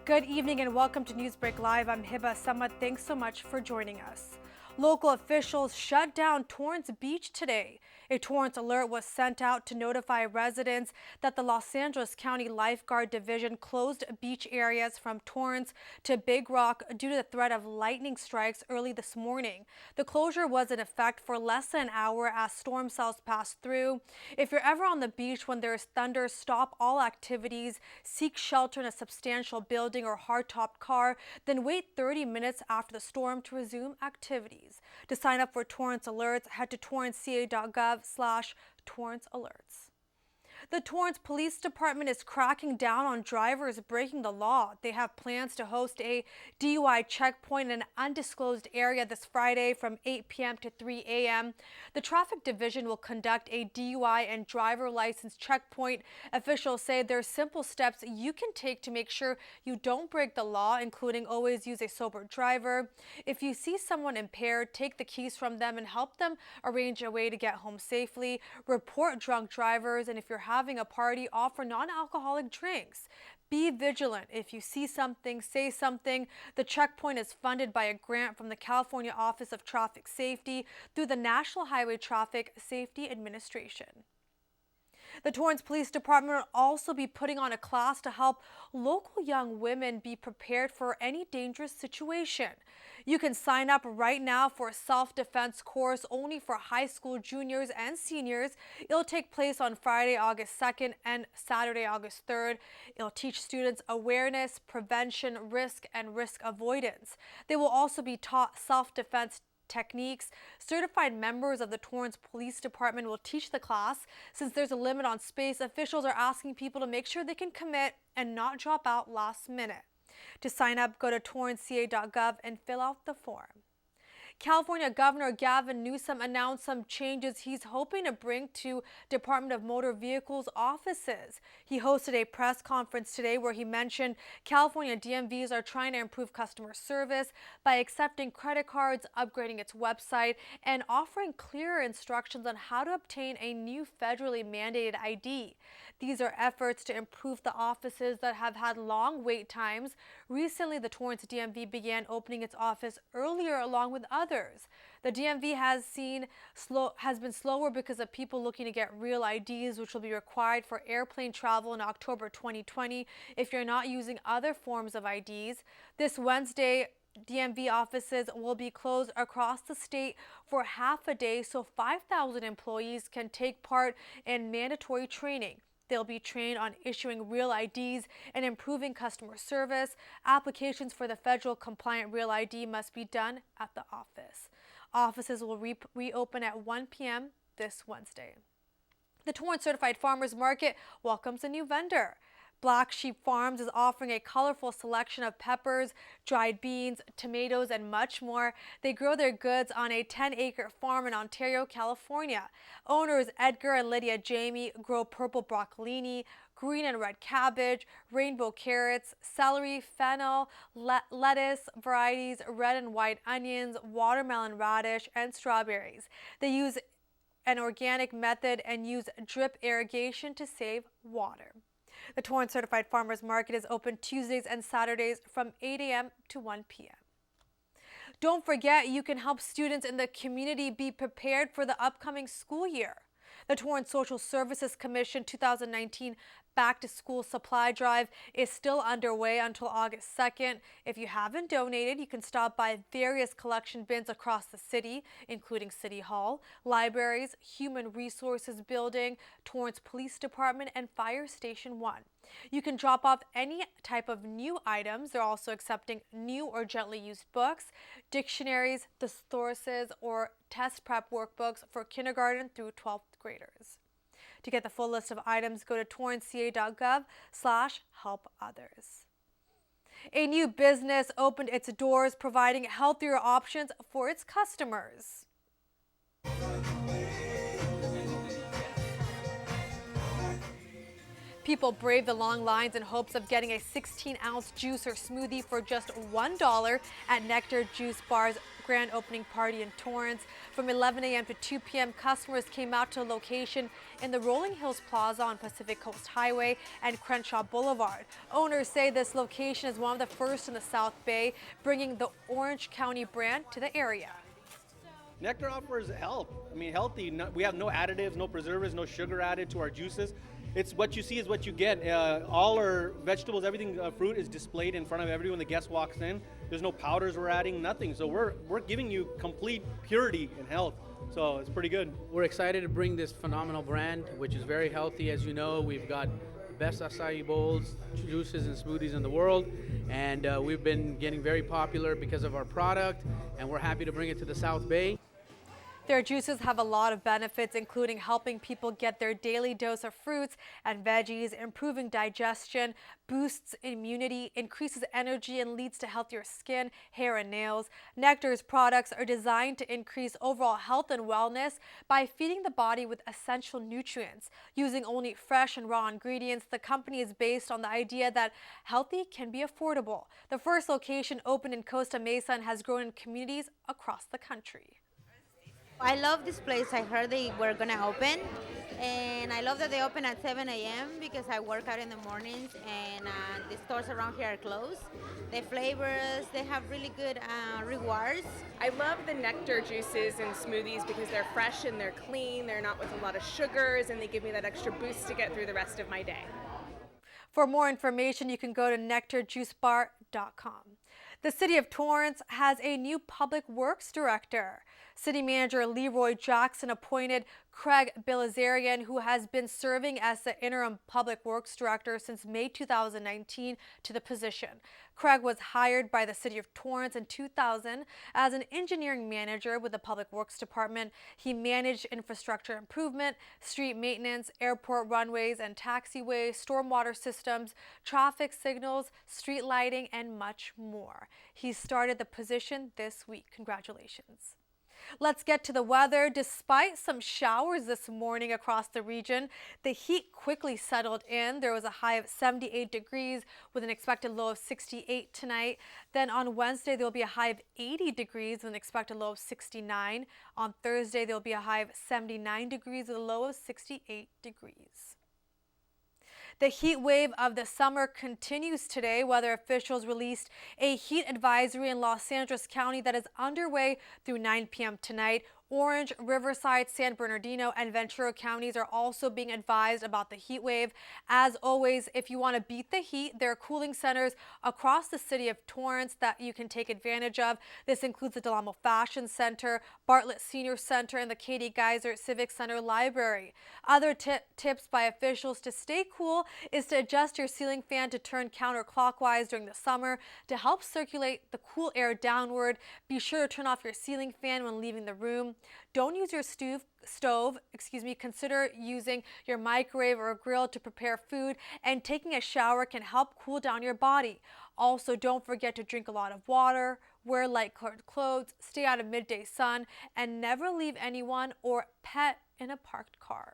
Good evening and welcome to NEWSBREAK Live. I'm Hiba Samad. Thanks so much for joining us. Local officials shut down Torrance Beach today. A Torrance alert was sent out to notify residents that the Los Angeles County Lifeguard Division closed beach areas from Torrance to Big Rock due to the threat of lightning strikes early this morning. The closure was in effect for less than an hour as storm cells passed through. If you're ever on the beach when there is thunder, stop all activities, seek shelter in a substantial building or hardtop car, then wait 30 minutes after the storm to resume activities. To sign up for Torrance alerts, head to torranceca.gov/Torrance alerts. The Torrance Police Department is cracking down on drivers breaking the law. They have plans to host a DUI checkpoint in an undisclosed area this Friday from 8 p.m. to 3 a.m. The Traffic Division will conduct a DUI and driver license checkpoint. Officials say there are simple steps you can take to make sure you don't break the law, including always use a sober driver. If you see someone impaired, take the keys from them and help them arrange a way to get home safely. Report drunk drivers, and if you're having a party, offer non-alcoholic drinks. Be vigilant. If you see something, say something. The checkpoint is funded by a grant from the California Office of Traffic Safety through the National Highway Traffic Safety Administration. The Torrance Police Department will also be putting on a class to help local young women be prepared for any dangerous situation. You can sign up right now for a self-defense course only for high school juniors and seniors. It'll take place on Friday, August 2nd and Saturday, August 3rd. It'll teach students awareness, prevention, risk, and risk avoidance. They will also be taught self-defense techniques. Certified members of the Torrance Police Department will teach the class. Since there's a limit on space, officials are asking people to make sure they can commit and not drop out last minute. To sign up, go to torranceca.gov and fill out the form. California Governor Gavin Newsom announced some changes he's hoping to bring to Department of Motor Vehicles offices. He hosted a press conference today where he mentioned California DMVs are trying to improve customer service by accepting credit cards, upgrading its website, and offering clearer instructions on how to obtain a new federally mandated ID. These are efforts to improve the offices that have had long wait times. Recently, the Torrance DMV began opening its office earlier along with others. The DMV has been slower because of people looking to get real IDs, which will be required for airplane travel in October 2020 if you're not using other forms of IDs. This Wednesday, DMV offices will be closed across the state for half a day so 5,000 employees can take part in mandatory training. They'll be trained on issuing real IDs and improving customer service. Applications for the federal compliant real ID must be done at the office. Offices will reopen at 1 p.m. this Wednesday. The Torrance Certified Farmers Market welcomes a new vendor. Black Sheep Farms is offering a colorful selection of peppers, dried beans, tomatoes, and much more. They grow their goods on a 10-acre farm in Ontario, California. Owners Edgar and Lydia Jamie grow purple broccolini, green and red cabbage, rainbow carrots, celery, fennel, lettuce varieties, red and white onions, watermelon radish, and strawberries. They use an organic method and use drip irrigation to save water. The Torrance Certified Farmers Market is open Tuesdays and Saturdays from 8 a.m. to 1 p.m. Don't forget, you can help students in the community be prepared for the upcoming school year. The Torrance Social Services Commission 2019 Back to School Supply Drive is still underway until August 2nd. If you haven't donated, you can stop by various collection bins across the city, including City Hall, libraries, Human Resources Building, Torrance Police Department, and Fire Station 1. You can drop off any type of new items. They're also accepting new or gently used books, dictionaries, thesauruses, or test prep workbooks for kindergarten through 12th graders. To get the full list of items, go to torranceca.gov/help-others. A new business opened its doors, providing healthier options for its customers. People brave the long lines in hopes of getting a 16-ounce juice or smoothie for just $1 at Nekter Juice Bar's grand opening party in Torrance. From 11 a.m. to 2 p.m., customers came out to a location in the Rolling Hills Plaza on Pacific Coast Highway and Crenshaw Boulevard. Owners say this location is one of the first in the South Bay, bringing the Orange County brand to the area. Nekter offers health. I mean, healthy. We have no additives, no preservatives, no sugar added to our juices. It's what you see is what you get. All our vegetables, everything, fruit is displayed in front of everyone. The guest walks in. There's no powders we're adding, nothing. So we're giving you complete purity and health. So it's pretty good. We're excited to bring this phenomenal brand, which is very healthy. As you know, we've got the best acai bowls, juices, and smoothies in the world. And we've been getting very popular because of our product, and we're happy to bring it to the South Bay. Their juices have a lot of benefits, including helping people get their daily dose of fruits and veggies, improving digestion, boosts immunity, increases energy, and leads to healthier skin, hair, and nails. Nekter's products are designed to increase overall health and wellness by feeding the body with essential nutrients. Using only fresh and raw ingredients, the company is based on the idea that healthy can be affordable. The first location opened in Costa Mesa and has grown in communities across the country. I love this place. I heard they were going to open, and I love that they open at 7 a.m. because I work out in the mornings, and the stores around here are closed. The flavors, they have really good rewards. I love the Nekter juices and smoothies because they're fresh and they're clean. They're not with a lot of sugars, and they give me that extra boost to get through the rest of my day. For more information, you can go to NekterJuiceBar.com. The City of Torrance has a new public works director. City Manager Leroy Jackson appointed Craig Azarian, who has been serving as the interim public works director since May 2019, to the position. Craig was hired by the City of Torrance in 2000 as an engineering manager with the Public Works Department. He managed infrastructure improvement, street maintenance, airport runways and taxiways, stormwater systems, traffic signals, street lighting, and much more. He started the position this week. Congratulations. Let's get to the weather. Despite some showers this morning across the region, the heat quickly settled in. There was a high of 78 degrees with an expected low of 68 tonight. Then on Wednesday, there will be a high of 80 degrees with an expected low of 69. On Thursday, there will be a high of 79 degrees with a low of 68 degrees. The heat wave of the summer continues today. Weather officials released a heat advisory in Los Angeles County that is underway through 9 p.m. tonight. Orange, Riverside, San Bernardino, and Ventura counties are also being advised about the heat wave. As always, if you want to beat the heat, there are cooling centers across the city of Torrance that you can take advantage of. This includes the Del Amo Fashion Center, Bartlett Senior Center, and the Katie Geiser Civic Center Library. Other tips by officials to stay cool is to adjust your ceiling fan to turn counterclockwise during the summer to help circulate the cool air downward. Be sure to turn off your ceiling fan when leaving the room. Don't use your stove. Consider using your microwave or a grill to prepare food, and taking a shower can help cool down your body. Also, don't forget to drink a lot of water, wear light-colored clothes, stay out of midday sun, and never leave anyone or pet in a parked car.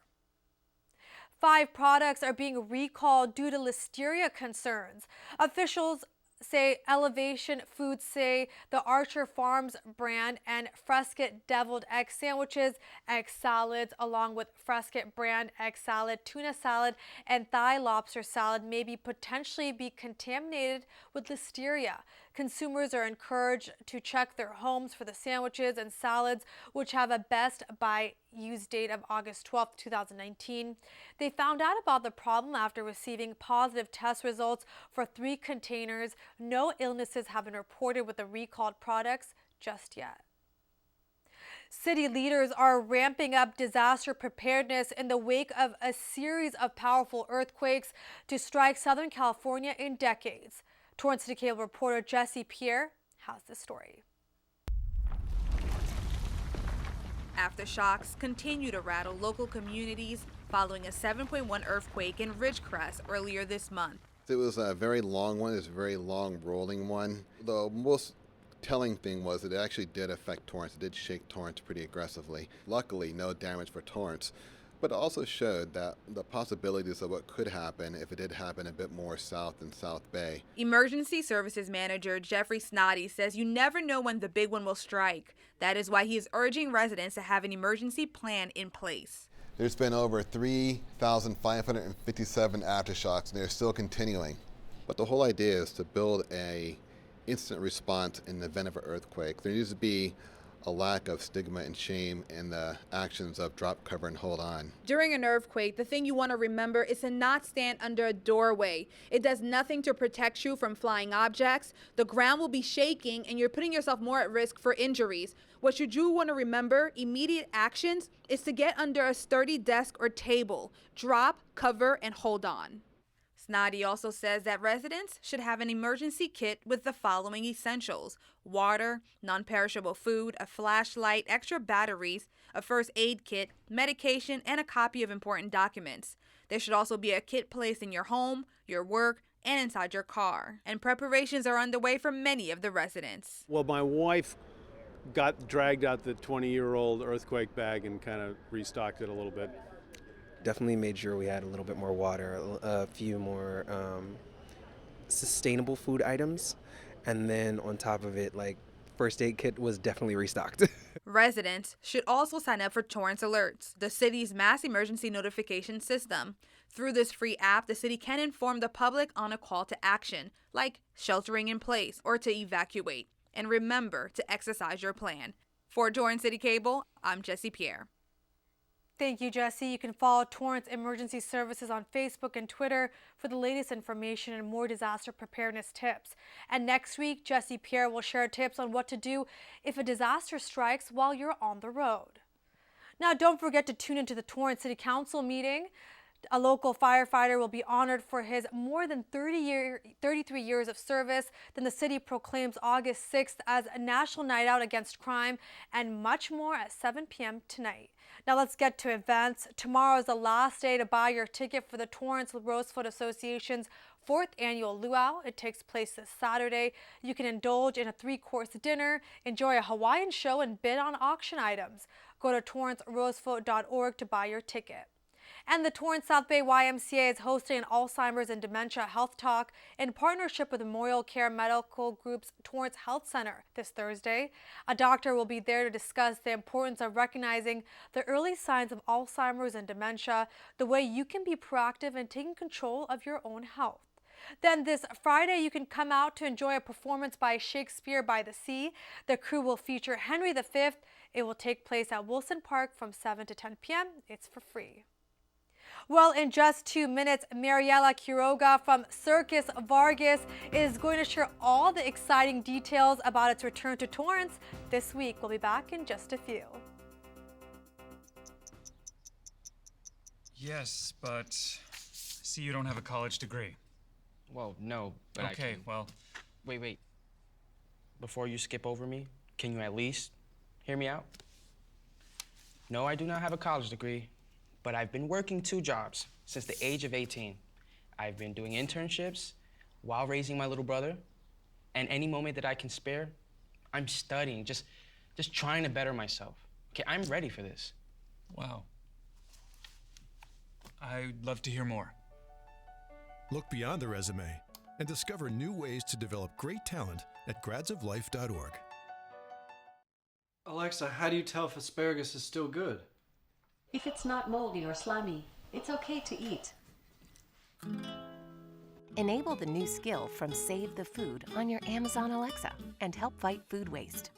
5 products are being recalled due to Listeria concerns. Officials say Elevation Foods say the Archer Farms brand and Fresket deviled egg sandwiches, egg salads, along with Fresket brand egg salad, tuna salad, and Thai lobster salad may potentially be contaminated with Listeria. Consumers are encouraged to check their homes for the sandwiches and salads, which have a best by use date of August 12, 2019. They found out about the problem after receiving positive test results for 3 containers. No illnesses have been reported with the recalled products just yet. City leaders are ramping up disaster preparedness in the wake of a series of powerful earthquakes to strike Southern California in decades. Torrance City Cable reporter Jesse Pierre has the story. Aftershocks continue to rattle local communities following a 7.1 earthquake in Ridgecrest earlier this month. It was a very long one. It was a very long rolling one. The most telling thing was that it actually did affect Torrance. It did shake Torrance pretty aggressively. Luckily, no damage for Torrance. but it also showed that the possibilities of what could happen if it did happen a bit more south in South Bay. Emergency Services Manager Jeffrey Snoddy says you never know when the big one will strike. That is why he is urging residents to have an emergency plan in place. There's been over 3,557 aftershocks, and they're still continuing. But the whole idea is to build a instant response in the event of an earthquake. There needs to be a lack of stigma and shame in the actions of drop, cover, and hold on. During an earthquake, the thing you want to remember is to not stand under a doorway. It does nothing to protect you from flying objects. The ground will be shaking and you're putting yourself more at risk for injuries. What you do want to remember, immediate actions, is to get under a sturdy desk or table. Drop, cover, and hold on. Snoddy also says that residents should have an emergency kit with the following essentials: water, non-perishable food, a flashlight, extra batteries, a first aid kit, medication, and a copy of important documents. There should also be a kit placed in your home, your work, and inside your car. And preparations are underway for many of the residents. Well, my wife got dragged out the 20-year-old earthquake bag and kind of restocked it a little bit. Definitely made sure we had a little bit more water, a few more sustainable food items, and then on top of it, like, first aid kit was definitely restocked. Residents should also sign up for Torrance Alerts, the city's mass emergency notification system. Through this free app, the city can inform the public on a call to action, like sheltering in place or to evacuate. And remember to exercise your plan. For Torrance City Cable, I'm Jessie Pierre. Thank you, Jesse. You can follow Torrance Emergency Services on Facebook and Twitter for the latest information and more disaster preparedness tips. And next week, Jesse Pierre will share tips on what to do if a disaster strikes while you're on the road. Now, don't forget to tune into the Torrance City Council meeting. A local firefighter will be honored for his more than 33 years of service. Then the city proclaims August 6th as a National Night Out Against Crime, and much more at 7 p.m. tonight. Now let's get to events. Tomorrow is the last day to buy your ticket for the Torrance Rosefoot Association's 4th annual luau. It takes place this Saturday. You can indulge in a 3-course dinner, enjoy a Hawaiian show, and bid on auction items. Go to torrancerosefoot.org to buy your ticket. And the Torrance South Bay YMCA is hosting an Alzheimer's and Dementia Health Talk in partnership with Memorialcare Medical Group's Torrance Health Center this Thursday. A doctor will be there to discuss the importance of recognizing the early signs of Alzheimer's and dementia, the way you can be proactive in taking control of your own health. Then this Friday, you can come out to enjoy a performance by Shakespeare by the Sea. The crew will feature Henry V. It will take place at Wilson Park from 7 to 10 p.m. It's for free. Well, in just 2 minutes, Mariella Quiroga from Circus Vargas is going to share all the exciting details about its return to Torrance this week. We'll be back in just a few. Yes, but see, you don't have a college degree. Well, no, but okay, well... Wait. Before you skip over me, can you at least hear me out? No, I do not have a college degree, but I've been working 2 jobs since the age of 18. I've been doing internships while raising my little brother, and any moment that I can spare, I'm studying, just trying to better myself. Okay, I'm ready for this. Wow. I'd love to hear more. Look beyond the resume and discover new ways to develop great talent at gradsoflife.org. Alexa, how do you tell if asparagus is still good? If it's not moldy or slimy, it's okay to eat. Enable the new skill from Save the Food on your Amazon Alexa and help fight food waste.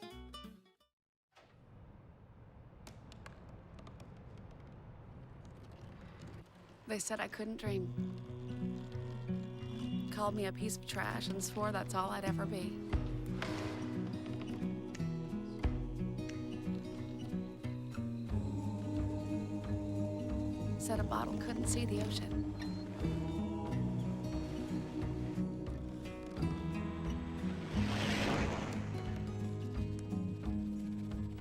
They said I couldn't dream. Called me a piece of trash and swore that's all I'd ever be. Said a bottle couldn't see the ocean.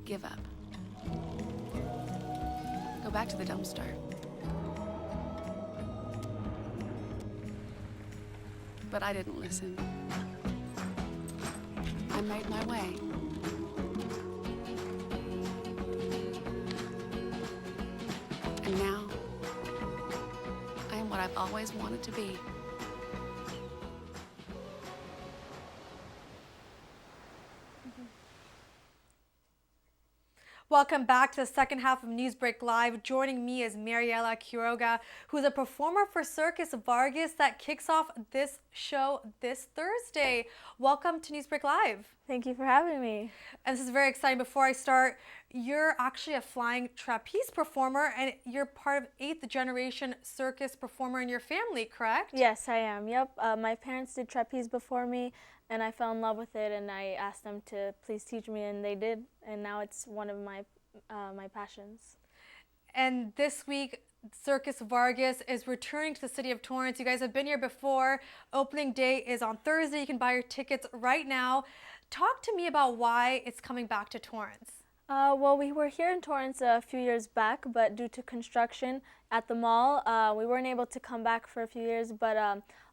Give up. Go back to the dumpster. But I didn't listen. I made my way. And now what I've always wanted to be. Welcome back to the second half of NEWSBREAK Live. Joining me is Mariella Quiroga, who's a performer for Circus Vargas that kicks off this show this Thursday. Welcome to NEWSBREAK Live. Thank you for having me. And this is very exciting. Before I start, you're actually a flying trapeze performer, and you're part of 8th generation circus performer in your family, correct? Yes, I am. Yep. My parents did trapeze before me, and I fell in love with it, and I asked them to please teach me, and they did, and now it's one of my my passions. And this week, Circus Vargas is returning to the city of Torrance. You guys have been here before. Opening day is on Thursday. You can buy your tickets right now. Talk to me about why it's coming back to Torrance. Well, we were here in Torrance a few years back, but due to construction at the mall, we weren't able to come back for a few years, but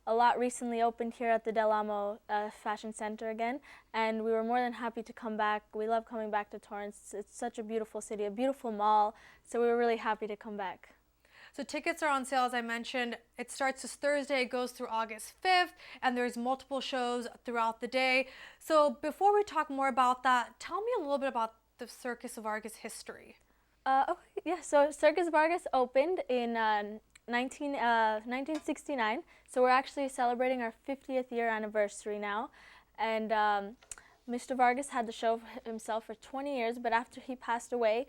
a lot recently opened here at the Del Amo Fashion Center again, and we were more than happy to come back. We love coming back to Torrance. It's such a beautiful city, a beautiful mall, so we were really happy to come back. So tickets are on sale, as I mentioned. It starts this Thursday, it goes through August 5th, and there's multiple shows throughout the day. So before we talk more about that, tell me a little bit about the Circus Vargas history. Okay, yeah, so Circus Vargas opened in 1969, so we're actually celebrating our 50th year anniversary now, and Mr. Vargas had the show himself for 20 years, but after he passed away,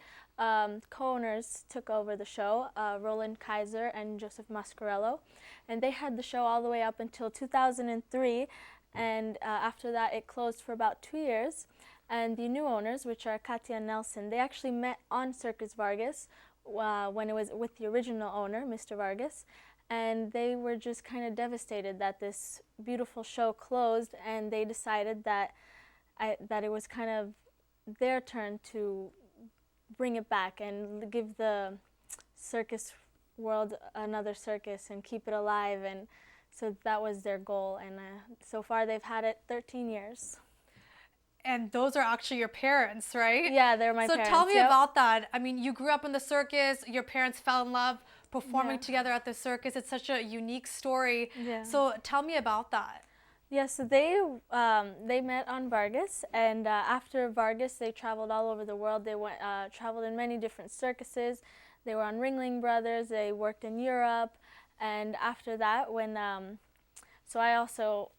co-owners took over the show, Roland Kaiser and Joseph Mascarello, and they had the show all the way up until 2003, and after that it closed for about 2 years, and the new owners, which are Katia and Nelson, they actually met on Circus Vargas when it was with the original owner, Mr. Vargas, and they were just kind of devastated that this beautiful show closed, and they decided that it was kind of their turn to bring it back and give the circus world another circus and keep it alive, and so that was their goal, and so far they've had it 13 years. And those are actually your parents, right? Yeah, they're my parents. So tell me about that. I mean, you grew up in the circus, your parents fell in love performing together at the circus. It's such a unique story. Yeah. So tell me about that. Yeah, so they met on Vargas, and after Vargas, they traveled all over the world. They went traveled in many different circuses. They were on Ringling Brothers. They worked in Europe, and after that, when I also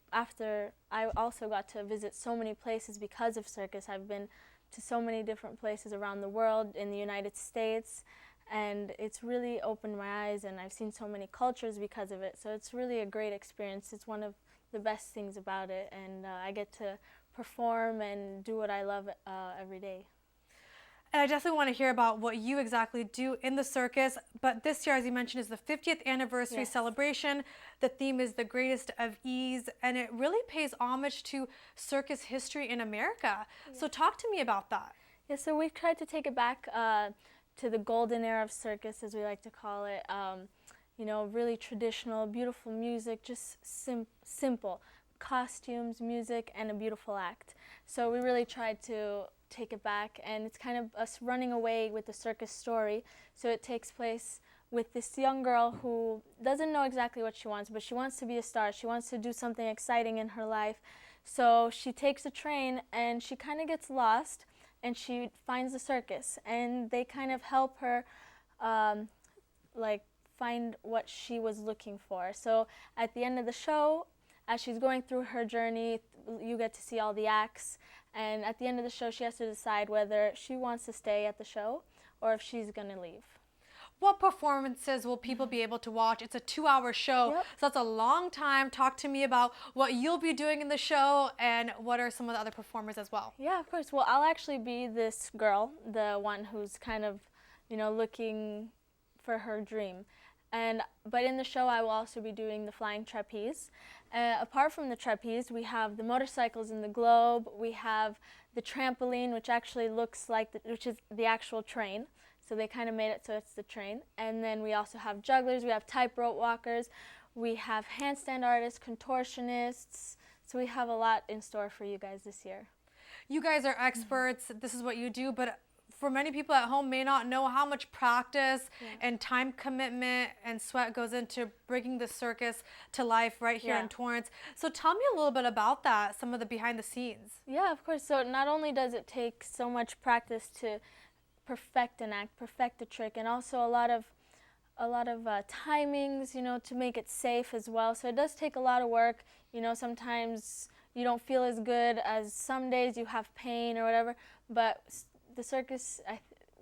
got to visit so many places because of circus. I've been to so many different places around the world, in the United States, and it's really opened my eyes, and I've seen so many cultures because of it. So it's really a great experience. It's one of the best things about it, and I get to perform and do what I love every day. And I definitely want to hear about what you exactly do in the circus. But this year, as you mentioned, is the 50th anniversary celebration. The theme is the greatest of ease, and it really pays homage to circus history in America. Yeah. So talk to me about that. Yeah, so we tried to take it back to the golden era of circus, as we like to call it. You know, really traditional, beautiful music, just simple. Costumes, music, and a beautiful act. So we really tried to take it back, and it's kind of us running away with the circus story. So it takes place with this young girl who doesn't know exactly what she wants, but she wants to be a star. She wants to do something exciting in her life. So she takes a train, and she kind of gets lost, and she finds the circus, and they kind of help her find what she was looking for. So at the end of the show, as she's going through her journey, you get to see all the acts, and at the end of the show, she has to decide whether she wants to stay at the show or if she's going to leave. What performances will people be able to watch? It's a 2-hour show, so that's a long time. Talk to me about what you'll be doing in the show and what are some of the other performers as well. Yeah, of course. Well, I'll actually be this girl, the one who's kind of, you know, looking for her dream. But in the show, I will also be doing the flying trapeze. Apart from the trapeze, we have the motorcycles in the globe. We have the trampoline, which actually looks like, which is the actual train. So they kind of made it so it's the train. And then we also have jugglers. We have tightrope walkers. We have handstand artists, contortionists. So we have a lot in store for you guys this year. You guys are experts. This is what you do, but for many people at home may not know how much practice and time commitment and sweat goes into bringing the circus to life right here in Torrance. So tell me a little bit about that, some of the behind the scenes. Yeah, of course. So not only does it take so much practice to perfect an act, perfect a trick, and also a lot of timings, you know, to make it safe as well. So it does take a lot of work. You know, sometimes you don't feel as good as some days, you have pain or whatever, but the circus,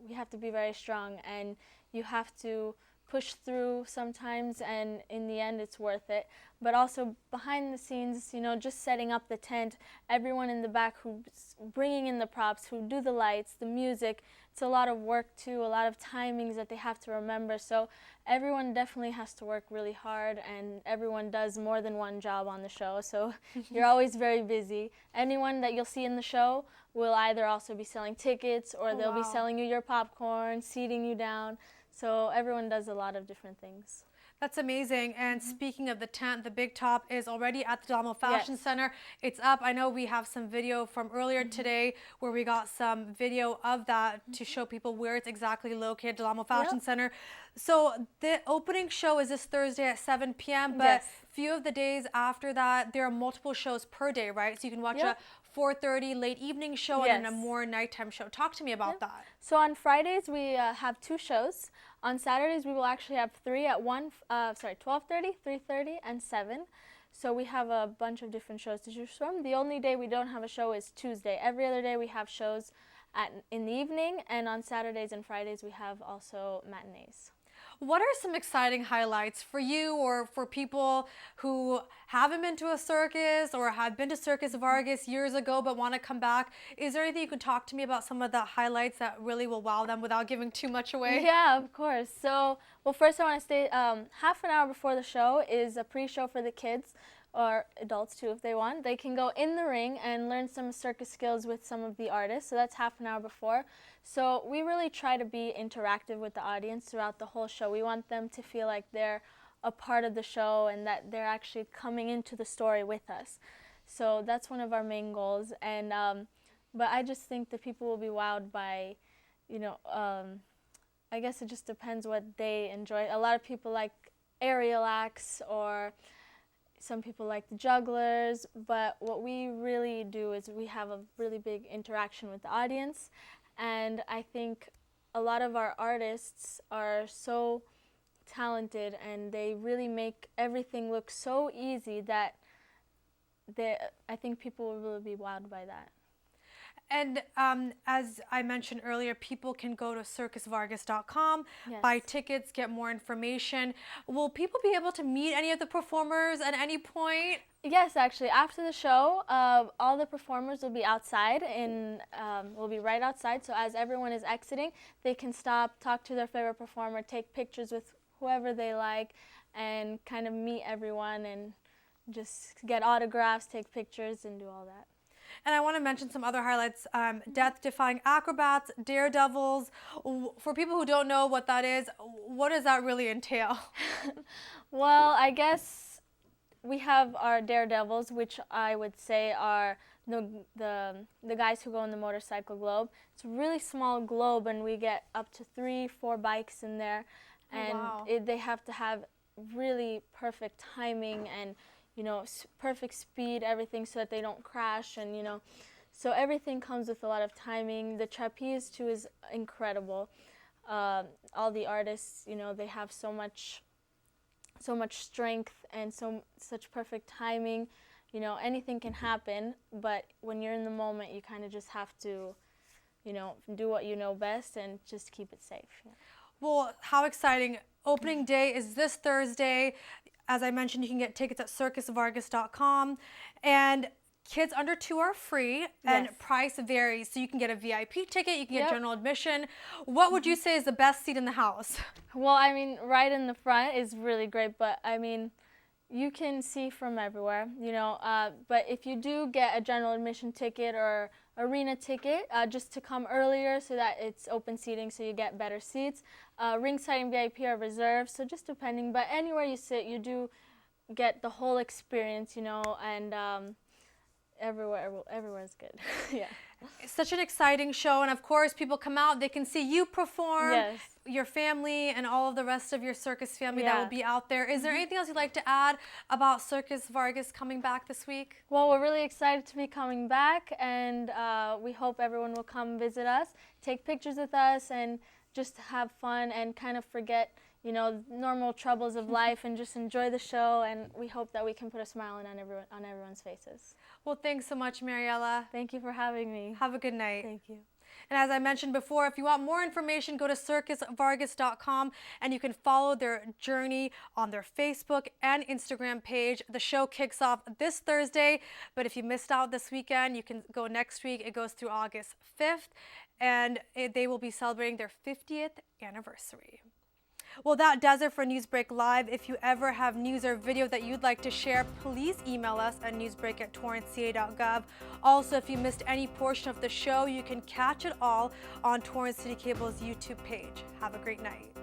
we have to be very strong, and you have to push through sometimes, and in the end it's worth it. But also behind the scenes, you know, just setting up the tent, everyone in the back who's bringing in the props, who do the lights, the music, it's a lot of work too, a lot of timings that they have to remember. So everyone definitely has to work really hard, and everyone does more than one job on the show. So you're always very busy. Anyone that you'll see in the show will either also be selling tickets, or they'll be selling you your popcorn, seating you down. So everyone does a lot of different things. That's amazing. And speaking of the tent, the big top is already at the Delano Fashion Center. It's up. I know we have some video from earlier today where we got some video of that to show people where it's exactly located, Delano Fashion Center. So the opening show is this Thursday at 7 p.m. But few of the days after that, there are multiple shows per day, right? So you can watch a 4:30 late evening show and then a more nighttime show. Talk to me about that. So on Fridays we have 2 shows. On Saturdays we will actually have 3 at 12:30, 3:30, and 7. So we have a bunch of different shows to choose from. The only day we don't have a show is Tuesday. Every other day we have shows in the evening, and on Saturdays and Fridays we have also matinees. What are some exciting highlights for you or for people who haven't been to a circus or have been to Circus Vargas years ago but want to come back? Is there anything you could talk to me about, some of the highlights that really will wow them without giving too much away? Yeah, of course. So, well, first I want to say half an hour before the show is a pre-show for the kids, or adults too if they want. They can go in the ring and learn some circus skills with some of the artists. So that's half an hour before. So we really try to be interactive with the audience throughout the whole show. We want them to feel like they're a part of the show and that they're actually coming into the story with us. So that's one of our main goals. And but I just think that people will be wowed by, you know, I guess it just depends what they enjoy. A lot of people like aerial acts, or some people like the jugglers, but what we really do is we have a really big interaction with the audience, and I think a lot of our artists are so talented and they really make everything look so easy that I think people will really be wowed by that. And as I mentioned earlier, people can go to circusvargas.com, buy tickets, get more information. Will people be able to meet any of the performers at any point? Yes, actually. After the show, all the performers will be outside, will be right outside. So as everyone is exiting, they can stop, talk to their favorite performer, take pictures with whoever they like, and kind of meet everyone and just get autographs, take pictures, and do all that. And I want to mention some other highlights. Death-defying acrobats, daredevils. For people who don't know what that is, what does that really entail? Well, I guess we have our daredevils, which I would say are the guys who go in the motorcycle globe. It's a really small globe, and we get up to 3-4 bikes in there. And they have to have really perfect timing and, you know, perfect speed, everything, so that they don't crash, and, you know, so everything comes with a lot of timing. The trapeze too is incredible. All the artists, you know, they have so much strength and such perfect timing. You know, anything can happen, but when you're in the moment, you kind of just have to, you know, do what you know best and just keep it safe. Yeah. Well, how exciting. Opening day is this Thursday. As I mentioned, you can get tickets at circusvargas.com, and kids under 2 are free, and price varies. So you can get a VIP ticket, you can get general admission. What would you say is the best seat in the house? Well, I mean, right in the front is really great, but I mean, you can see from everywhere, you know. But if you do get a general admission ticket or arena ticket, just to come earlier so that it's open seating, so you get better seats. Ringside and VIP are reserved, so just depending. But anywhere you sit, you do get the whole experience, you know, and everywhere is good. Yeah. It's such an exciting show, and of course, people come out, they can see you perform, Yes. your family, and all of the rest of your circus family that Yeah. will be out there. Is there anything else you'd like to add about Circus Vargas coming back this week? Well, we're really excited to be coming back, and we hope everyone will come visit us, take pictures with us, and just have fun and kind of forget, you know, normal troubles of life and just enjoy the show. And we hope that we can put a smile on everyone's faces. Well, thanks so much, Mariella. Thank you for having me. Have a good night. Thank you. And as I mentioned before, if you want more information, go to circusvargas.com and you can follow their journey on their Facebook and Instagram page. The show kicks off this Thursday, but if you missed out this weekend, you can go next week. It goes through August 5th, and they will be celebrating their 50th anniversary. Well, that does it for NewsBreak Live. If you ever have news or video that you'd like to share, please email us at newsbreak@torranceca.gov. Also, if you missed any portion of the show, you can catch it all on Torrance City Cable's YouTube page. Have a great night.